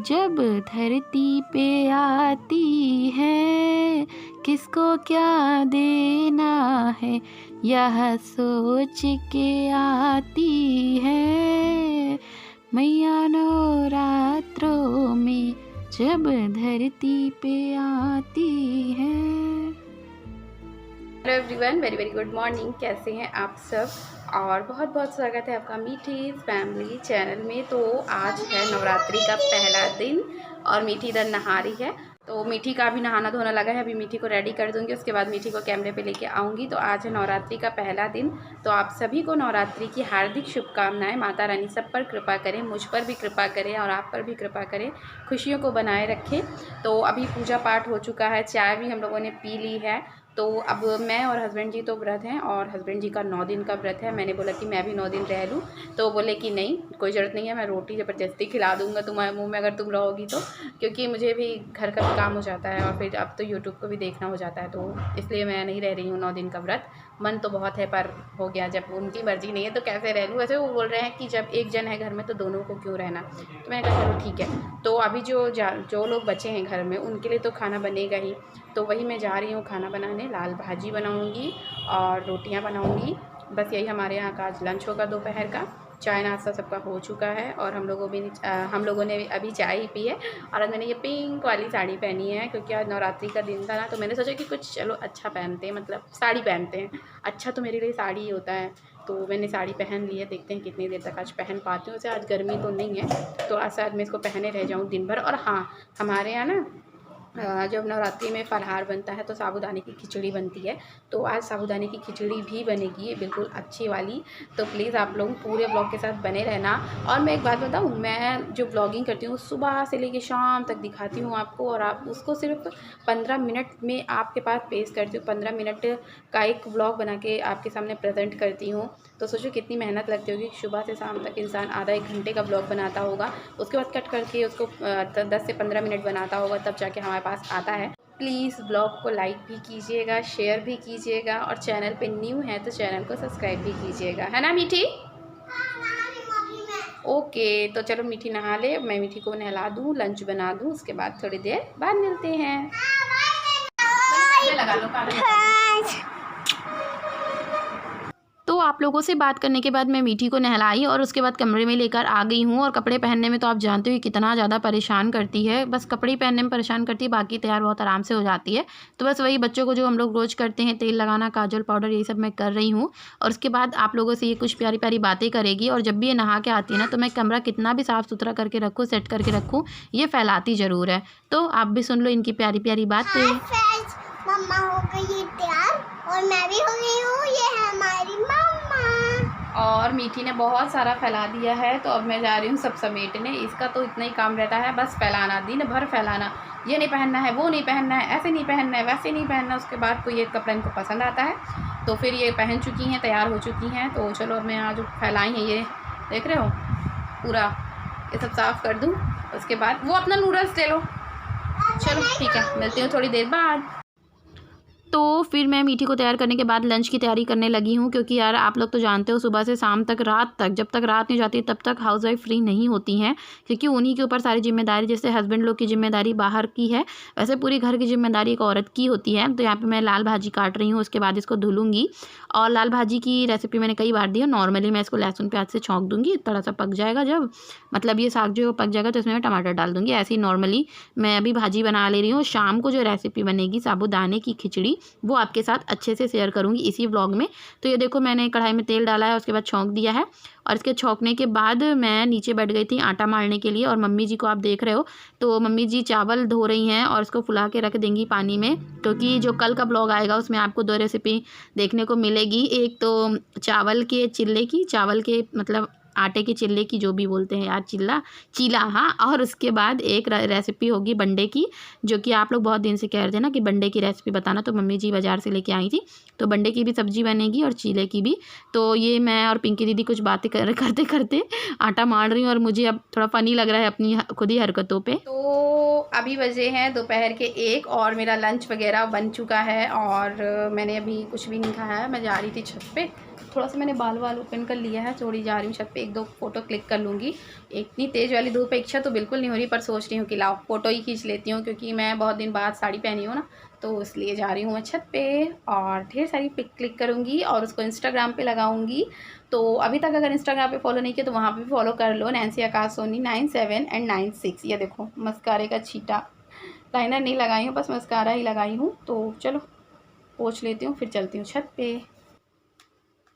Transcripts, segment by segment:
जब धरती पे आती है, किसको क्या देना है, यह सोच के आती है। मैया नवरात्रों में जब धरती पे आती है। Hello everyone, very very good morning. कैसे हैं आप सब? और बहुत बहुत स्वागत है आपका मीठी फैमिली चैनल में। तो आज है नवरात्रि का पहला दिन और मीठी इधर नहा रही है। तो मीठी का भी नहाना धोना लगा है। अभी मीठी को रेडी कर दूंगी, उसके बाद मीठी को कैमरे पे लेके आऊँगी। तो आज है नवरात्रि का पहला दिन। तो आप सभी को नवरात्रि की हार्दिक शुभकामनाएं। माता रानी सब पर कृपा करें, मुझ पर भी कृपा करें और आप पर भी कृपा करें, खुशियों को बनाए रखें। तो अभी पूजा पाठ हो चुका है, चाय भी हम लोगों ने पी ली है। तो अब मैं और हस्बैंड जी तो व्रत हैं और हस्बैंड जी का 9 दिन का व्रत है। मैंने बोला कि मैं भी 9 दिन रह लूँ, तो बोले कि नहीं, कोई ज़रूरत नहीं है, मैं रोटी ज़बरदस्ती खिला दूँगा तुम्हारे मुंह में अगर तुम रहोगी तो, क्योंकि मुझे भी घर का भी काम हो जाता है और फिर अब तो यूट्यूब को भी देखना हो जाता है। तो इसलिए मैं नहीं रह रही हूँ 9 दिन का व्रत। मन तो बहुत है पर हो गया, जब उनकी मर्ज़ी नहीं है तो कैसे रह लूँ। वैसे वो बोल रहे हैं कि जब एक जन है घर में तो दोनों को क्यों रहना। तो मैंने कहा चलो ठीक है। तो अभी जो लोग बचे हैं घर में उनके लिए तो खाना बनेगा ही। तो वही मैं जा रही हूँ खाना बनाने। लाल भाजी बनाऊँगी और रोटियाँ बनाऊँगी। बस यही हमारे यहाँ का आज लंच होगा दोपहर का। चाय नाश्ता सबका हो चुका है और हम लोगों ने अभी चाय ही पी है। और आज मैंने ये पिंक वाली साड़ी पहनी है क्योंकि आज नवरात्रि का दिन था ना, तो मैंने सोचा कि कुछ चलो अच्छा पहनते हैं, मतलब साड़ी पहनते हैं। अच्छा तो मेरे लिए साड़ी ही होता है। तो मैंने साड़ी पहन ली है, देखते हैं कितनी देर तक आज पहन पाती हूँ। वैसे आज गर्मी तो नहीं है, तो आज शायद मैं इसको पहने रह जाऊँ दिन भर। और हाँ, हमारे यहाँ ना जब नवरात्रि में फलाहार बनता है तो साबूदाने की खिचड़ी बनती है। तो आज साबूदाने की खिचड़ी भी बनेगी, बिल्कुल अच्छी वाली। तो प्लीज़ आप लोग पूरे ब्लॉग के साथ बने रहना। और मैं एक बात बताऊँ, मैं जो ब्लॉगिंग करती हूँ सुबह से लेकर शाम तक दिखाती हूँ आपको, और आप उसको सिर्फ 15 मिनट में आपके पास पेश करती हूँ। 15 मिनट का एक ब्लॉग बना के आपके सामने प्रेजेंट करती हूँ। तो सोचो कितनी मेहनत लगती होगी। सुबह से शाम तक इंसान आधा 1 घंटे का ब्लॉग बनाता होगा, उसके बाद कट करके उसको 10 से 15 मिनट बनाता होगा, तब जाके हमारे पास आता है। प्लीज़ ब्लॉग को लाइक भी कीजिएगा, शेयर भी कीजिएगा, और चैनल पे न्यू है तो चैनल को सब्सक्राइब भी कीजिएगा, है ना मीठी? ओके, तो चलो मीठी नहा ले, मैं मीठी को नहला दूँ, लंच बना दूँ, उसके बाद थोड़ी देर बाद मिलते हैं। लगा लो तो आप लोगों से बात करने के बाद मैं मीठी को नहलाई और उसके बाद कमरे में लेकर आ गई हूँ। और कपड़े पहनने में तो आप जानते हो कि कितना ज़्यादा परेशान करती है, बस कपड़े ही पहनने में परेशान करती है, बाकी तैयार बहुत आराम से हो जाती है। तो बस वही बच्चों को जो हम लोग रोज़ करते हैं, तेल लगाना, काजल पाउडर, यही सब मैं कर रही हूँ। और उसके बाद आप लोगों से ये कुछ प्यारी प्यारी बातें करेगी। और जब भी ये नहा के आती है ना, तो मैं कमरा कितना भी साफ़ सुथरा करके रखूँ, सेट करके रखूँ, ये फैलाती ज़रूर है। तो आप भी सुन लो इनकी प्यारी प्यारी बातें। मम्मा हो गई तैयार और मैं भी हो गई हूँ, ये है हमारी मम्मा। और मीठी ने बहुत सारा फैला दिया है, तो अब मैं जा रही हूँ सब समेटने। इसका तो इतना ही काम रहता है, बस फैलाना, दिन भर फैलाना। ये नहीं पहनना है, वो नहीं पहनना है, ऐसे नहीं पहनना है, वैसे नहीं पहनना। उसके बाद कोई एक कपड़ा इनको पसंद आता है तो फिर ये पहन चुकी हैं, तैयार हो चुकी हैं। तो चलो अब मैं आज जो फैलाई हैं, ये देख रहे हो, पूरा ये सब साफ़ कर दूँ। उसके बाद वो अपना नूडल्स ले लो। चलो ठीक है, मिलती हूँ थोड़ी देर बाद। तो फिर मैं मीठी को तैयार करने के बाद लंच की तैयारी करने लगी हूँ, क्योंकि यार आप लोग तो जानते हो सुबह से शाम तक, रात तक, जब तक रात नहीं जाती तब तक हाउसवाइफ फ्री नहीं होती हैं, क्योंकि उन्हीं के ऊपर सारी जिम्मेदारी, जैसे हस्बैंड लोग की जिम्मेदारी बाहर की है, वैसे पूरी घर की जिम्मेदारी एक औरत की होती है। तो यहाँ पर मैं लाल भाजी काट रही हूँ, उसके बाद इसको धुलूँगी। और लाल भाजी की रेसिपी मैंने कई बार दी है। नॉर्मली मैं इसको लहसुन प्याज से छौंक दूँगी, थोड़ा सा पक जाएगा, जब मतलब ये साग जो पक जाएगा तो इसमें मैं टमाटर डाल दूँगी। ऐसे ही नॉर्मली मैं अभी भाजी बना ले रही हूँ। शाम को जो रेसिपी बनेगी साबूदाने की खिचड़ी, वो आपके साथ अच्छे से शेयर करूंगी इसी व्लॉग में। तो ये देखो, मैंने कढ़ाई में तेल डाला है, उसके बाद छौंक दिया है। और इसके छौंकने के बाद मैं नीचे बैठ गई थी आटा मारने के लिए। और मम्मी जी को आप देख रहे हो, तो मम्मी जी चावल धो रही हैं और इसको फुला के रख देंगी पानी में, क्योंकि जो कल का ब्लॉग आएगा उसमें आपको 2 रेसिपी देखने को मिलेगी। एक तो चावल के चिल्ले की, चावल के मतलब आटे के चिल्ले की, जो भी बोलते हैं यार, चीला, हाँ। और उसके बाद एक रेसिपी होगी बंडे की, जो कि आप लोग बहुत दिन से कह रहे थे ना कि बंडे की रेसिपी बताना, तो मम्मी जी बाज़ार से लेके आई थी। तो बंडे की भी सब्ज़ी बनेगी और चीले की भी। तो ये मैं और पिंकी दीदी कुछ बातें करते करते आटा मार रही हूँ, और मुझे अब थोड़ा फ़नी लग रहा है अपनी खुद ही हरकतों पर। तो अभी बजे हैं दोपहर के 1 और मेरा लंच वगैरह बन चुका है और मैंने अभी कुछ भी नहीं खाया है। मैं जा रही थी छत पे, थोड़ा सा मैंने बाल ओपन कर लिया है, थोड़ी जा रही हूँ छत पे, 1-2 फ़ोटो क्लिक कर लूँगी। इतनी तेज़ वाली धूप है, इच्छा तो बिल्कुल नहीं हो रही, पर सोच रही हूँ कि लाओ फ़ोटो ही खींच लेती हूँ, क्योंकि मैं बहुत दिन बाद साड़ी पहनी हूँ ना, तो इसलिए जा रही हूँ मैं छत पे और ढेर सारी पिक क्लिक करूँगी और उसको इंस्टाग्राम पे लगाऊँगी। तो अभी तक अगर इंस्टाग्राम पे फॉलो नहीं किया तो वहाँ पे भी फॉलो कर लो, नैन्सी आकाश सोनी 97 एंड 96। ये देखो मस्कारे का छींटा, लाइनर नहीं लगाई हूँ, बस मस्कारा ही लगाई हूँ। तो चलो पोंछ लेती हूँ, फिर चलती हूँ छत पे।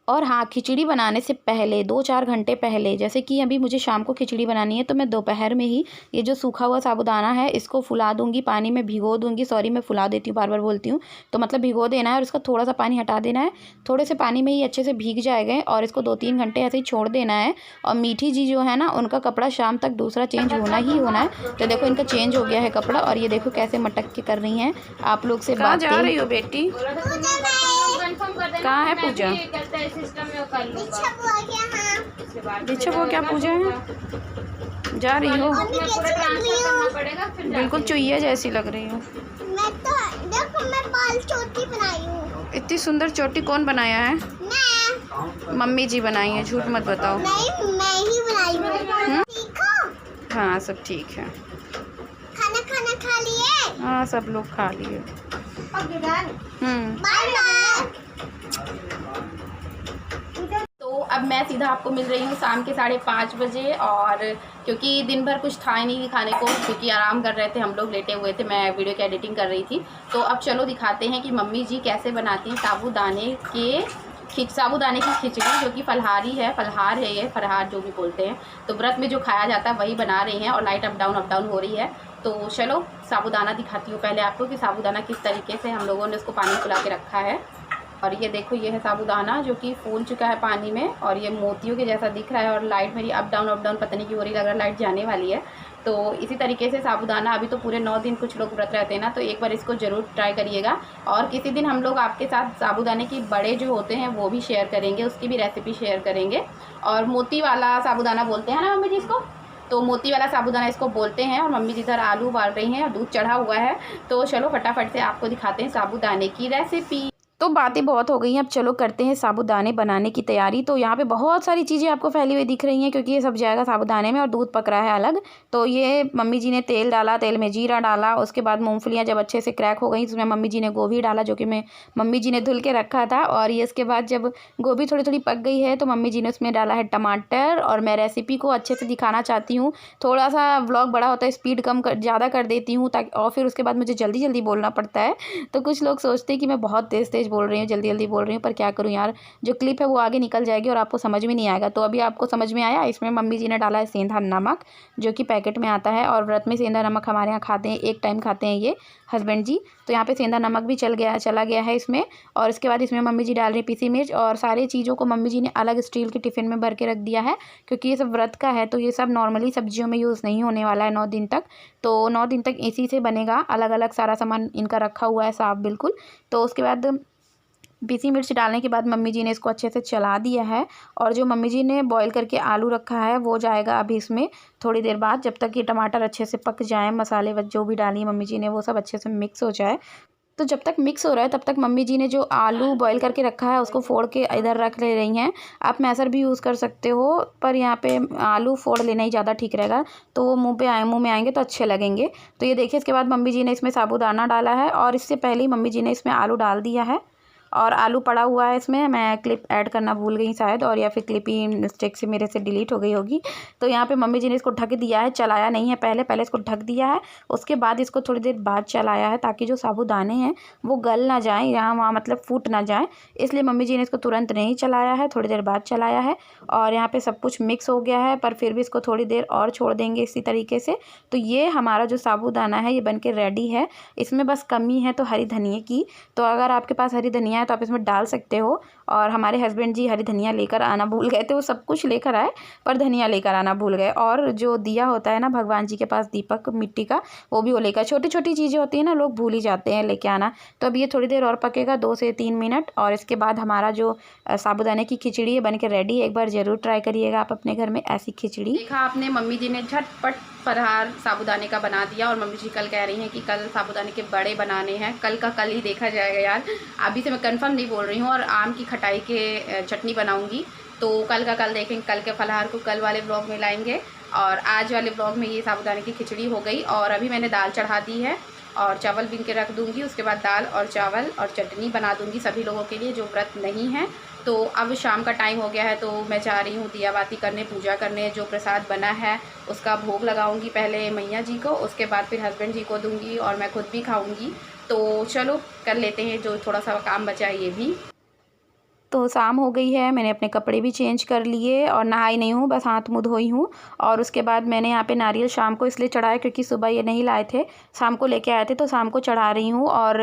और हाँ, खिचड़ी बनाने से पहले 2-4 घंटे पहले, जैसे कि अभी मुझे शाम को खिचड़ी बनानी है, तो मैं दोपहर में ही ये जो सूखा हुआ साबूदाना है इसको फुला दूंगी, पानी में भिगो दूंगी। सॉरी, मैं फुला देती हूँ, बार बार बोलती हूँ। तो मतलब भिगो देना है और इसका थोड़ा सा पानी हटा देना है, थोड़े से पानी में ही अच्छे से भीग जाएगा और इसको 2-3 घंटे ऐसे ही छोड़ देना है। और मीठी जी जो है ना, उनका कपड़ा शाम तक दूसरा चेंज होना ही होना है। तो देखो इनका चेंज हो गया है कपड़ा, और ये देखो कैसे मटक के कर रही हैं आप लोग से बात। जा रही हो बेटी? कहाँ है पूजा? दीक्षा वो क्या पूजा है? जा रही हो? बिल्कुल चुईया जैसी लग रही हो। मैं तो देखो, मैं बाल चोटी बनाई हूँ। इतनी सुंदर चोटी कौन बनाया है? मैं। मम्मी जी बनाई है, झूठ मत बताओ। नहीं, मैं ही बनाई हूँ। ठीक हो? हाँ, सब ठीक है। खाना खा लिए? हाँ, सब लोग खा लिए। Bye bye. तो अब मैं सीधा आपको मिल रही हूँ शाम के 5:30 बजे, और क्योंकि दिन भर कुछ था ही नहीं खाने को, क्योंकि आराम कर रहे थे हम लोग, लेटे हुए थे, मैं वीडियो की एडिटिंग कर रही थी। तो अब चलो दिखाते हैं कि मम्मी जी कैसे बनाती हैं साबूदाने की खिचड़ी, जो कि फलहारी है, फलहार है ये, फरहार जो भी बोलते हैं। तो व्रत में जो खाया जाता है वही बना रही हैं, और लाइट अप डाउन हो रही है। तो चलो साबूदाना दिखाती हूँ पहले आपको कि साबूदाना किस तरीके से हम लोगों ने उसको पानी फुला के रखा है। और ये देखो, ये है साबूदाना जो कि फूल चुका है पानी में, और ये मोतियों के जैसा दिख रहा है। और लाइट मेरी अप डाउन पता नहीं क्यों हो रही, लग रहा है लाइट जाने वाली है। तो इसी तरीके से साबूदाना, अभी तो पूरे 9 दिन कुछ लोग व्रत रहते हैं ना, तो एक बार इसको ज़रूर ट्राई करिएगा। और किसी दिन हम लोग आपके साथ साबूदाने की बड़े जो होते हैं वो भी शेयर करेंगे, उसकी भी रेसिपी शेयर करेंगे। और मोती वाला साबूदाना बोलते हैं ना मम्मी जी इसको, तो मोती वाला साबूदाना इसको बोलते हैं। और मम्मी जी इधर आलू उबाल रही हैं और दूध चढ़ा हुआ है। तो चलो फटाफट से आपको दिखाते हैं साबूदाने की रेसिपी। तो बातें बहुत हो गई हैं, अब चलो करते हैं साबूदाने बनाने की तैयारी। तो यहाँ पे बहुत सारी चीज़ें आपको फैली हुई दिख रही हैं, क्योंकि ये सब जाएगा साबूदाने में, और दूध पक रहा है अलग। तो ये मम्मी जी ने तेल डाला, तेल में जीरा डाला, उसके बाद मूंगफलियाँ जब अच्छे से क्रैक हो गई, उसमें मम्मी जी ने गोभी डाला, जो कि मम्मी जी ने धुल के रखा था। और ये इसके बाद जब गोभी थोड़ी थोड़ी पक गई है, तो मम्मी जी ने उसमें डाला है टमाटर। और मैं रेसिपी को अच्छे से दिखाना चाहती हूँ, थोड़ा सा व्लॉग बड़ा होता है, स्पीड ज़्यादा कर देती हूँ, ताकि और फिर उसके बाद मुझे जल्दी जल्दी बोलना पड़ता है। तो कुछ लोग सोचते हैं कि मैं बहुत तेज़ बोल रही हूँ, जल्दी जल्दी बोल रही हूँ, पर क्या करूँ यार, जो क्लिप है वो आगे निकल जाएगी और आपको समझ में नहीं आएगा। तो अभी आपको समझ में आया, इसमें मम्मी जी ने डाला है सेंधा नमक, जो कि पैकेट में आता है। और व्रत में सेंधा नमक हमारे यहाँ खाते हैं, एक टाइम खाते हैं ये हस्बैंड जी। तो यहाँ पे सेंधा नमक भी चला गया है इसमें। और इसके बाद इसमें मम्मी जी डाल रही पीसी मिर्च, और सारी चीज़ों को मम्मी जी ने अलग स्टील के टिफ़िन में भर के रख दिया है, क्योंकि ये सब व्रत का है। तो ये सब नॉर्मली सब्जियों में यूज़ नहीं होने वाला है 9 दिन तक। तो 9 दिन तक इसी से बनेगा, अलग अलग सारा सामान इनका रखा हुआ है साफ बिल्कुल। तो उसके बाद पीसी मिर्च डालने के बाद मम्मी जी ने इसको अच्छे से चला दिया है। और जो मम्मी जी ने बॉईल करके आलू रखा है वो जाएगा अभी इसमें थोड़ी देर बाद, जब तक ये टमाटर अच्छे से पक जाए, मसाले जो भी डाली मम्मी जी ने वो सब अच्छे से मिक्स हो जाए। तो जब तक मिक्स हो रहा है तब तक मम्मी जी ने जो आलू बॉईल करके रखा है उसको फोड़ के इधर रख ले रही हैं। आप मैसर भी यूज़ कर सकते हो, पर यहाँ पे आलू फोड़ लेना ही ज़्यादा ठीक रहेगा, तो वो मुंह में आएंगे तो अच्छे लगेंगे। तो ये देखिए, इसके बाद मम्मी जी ने इसमें साबूदाना डाला है, और इससे पहले ही मम्मी जी ने इसमें आलू डाल दिया है। और आलू पड़ा हुआ है इसमें, मैं क्लिप ऐड करना भूल गई शायद, और या फिर क्लिप ही मिस्टेक से मेरे से डिलीट हो गई होगी। तो यहाँ पे मम्मी जी ने इसको ढक दिया है, चलाया नहीं है पहले इसको ढक दिया है, उसके बाद इसको थोड़ी देर बाद चलाया है, ताकि जो साबूदाने हैं वो गल ना जाए, यहाँ वहाँ मतलब फूट ना जाए। इसलिए मम्मी जी ने इसको तुरंत नहीं चलाया है, थोड़ी देर बाद चलाया है। और यहाँ पे सब कुछ मिक्स हो गया है, पर फिर भी इसको थोड़ी देर और छोड़ देंगे इसी तरीके से। तो ये हमारा जो साबूदाना है ये बन के रेडी है। इसमें बस कमी है तो हरी धनिया की। तो अगर आपके पास हरी धनिया धनिया है तो आप इसमें डाल सकते हो। और हमारे हस्बैंड जी हरी धनिया लेकर आना भूल गए थे, वो सब कुछ लेकर आए पर धनिया लेकर आना भूल गए। और जो दिया होता है ना भगवान जी के पास दीपक मिट्टी का, वो भी वो लेकर, छोटी छोटी चीज़ें होती हैं ना, लोग भूल ही जाते हैं लेके आना। तो अब ये थोड़ी देर और पकेगा, 2 से 3 मिनट, और इसके बाद हमारा जो साबूदाने की खिचड़ी है बन के रेडी। एक बार ज़रूर ट्राई करिएगा आप अपने घर में ऐसी खिचड़ी। देखा आपने, मम्मी जी ने झटपट फरार साबूदाने का बना दिया। और मम्मी जी कल कह रही हैं कि कल साबूदाने के बड़े बनाने हैं। कल का कल ही देखा जाएगा यार, अभी से मैं कंफर्म नहीं बोल रही हूँ। और आम की खटाई के चटनी बनाऊँगी, तो कल का कल देखेंगे। कल के फलाहार को कल वाले ब्लॉग में लाएंगे, और आज वाले ब्लॉग में ये साबूदाने की खिचड़ी हो गई। और अभी मैंने दाल चढ़ा दी है और चावल बीन के रख दूँगी। उसके बाद दाल और चावल और चटनी बना दूँगी सभी लोगों के लिए जो व्रत नहीं है। तो अब शाम का टाइम हो गया है, तो मैं जा रही हूँ दिया बाती करने, पूजा करने। जो प्रसाद बना है उसका भोग लगाऊंगी पहले मैया जी को, उसके बाद फिर हस्बैंड जी को दूंगी और मैं खुद भी खाऊंगी। तो चलो कर लेते हैं जो थोड़ा सा काम बचा है ये भी। तो शाम हो गई है, मैंने अपने कपड़े भी चेंज कर लिए और नहाई नहीं हूँ, बस हाथ मुँह धोई हूँ। और उसके बाद मैंने यहाँ पे नारियल शाम को इसलिए चढ़ाया क्योंकि सुबह ये नहीं लाए थे, शाम को लेके आए थे, तो शाम को चढ़ा रही हूँ। और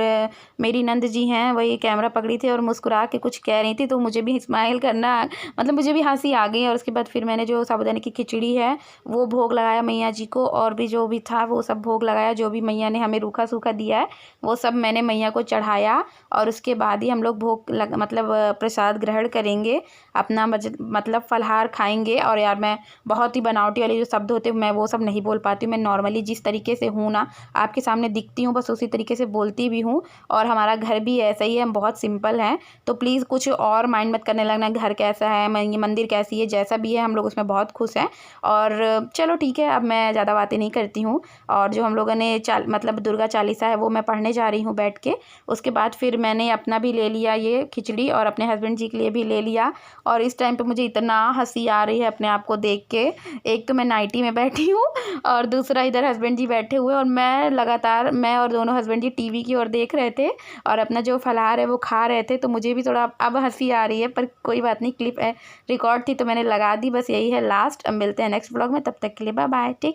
मेरी नंद जी हैं, वही कैमरा पकड़ी थी और मुस्कुरा के कुछ कह रही थी, तो मुझे भी स्माइल करना, मतलब मुझे भी हंसी आ गई। और उसके बाद फिर मैंने जो साबूदाने की खिचड़ी है वो भोग लगाया मैया जी को, और भी जो भी था वो सब भोग लगाया। जो भी मैया ने हमें रूखा सूखा दिया है वो सब मैंने मैया को चढ़ाया। और उसके बाद ही हम लोग भोग मतलब प्रसाद ग्रहण करेंगे, अपना मतलब फलहार खाएंगे। और यार मैं बहुत ही बनावटी वाले जो शब्द होते हैं मैं वो सब नहीं बोल पाती हूँ। मैं नॉर्मली जिस तरीके से हूँ ना, आपके सामने दिखती हूँ, बस उसी तरीके से बोलती भी हूँ। और हमारा घर भी ऐसा ही है, हम बहुत सिंपल हैं, तो प्लीज़ कुछ और माइंड मत करने लगना घर कैसा है, मंदिर कैसी है, जैसा भी है हम लोग उसमें बहुत खुश हैं। और चलो ठीक है, अब मैं ज़्यादा बातें नहीं करती हूँ। और जो हम लोगों ने मतलब दुर्गा चालीसा है वो मैं पढ़ने जा रही हूँ बैठ के। उसके बाद फिर मैंने अपना भी ले लिया ये खिचड़ी और अपने हस्बैंड जी के लिए भी ले लिया। और इस टाइम पे मुझे इतना हंसी आ रही है अपने आप को देख के। एक तो मैं नाइटी में बैठी हूँ और दूसरा इधर हस्बैंड जी बैठे हुए, और मैं लगातार, मैं और दोनों हस्बैंड जी टीवी की ओर देख रहे थे और अपना जो फलाहार है वो खा रहे थे। तो मुझे भी थोड़ा अब हंसी आ रही है, पर कोई बात नहीं, क्लिप है, रिकॉर्ड थी तो मैंने लगा दी, बस यही है लास्ट। अब मिलते हैं नेक्स्ट ब्लॉग में, तब तक के लिए बाय बाय, टेक।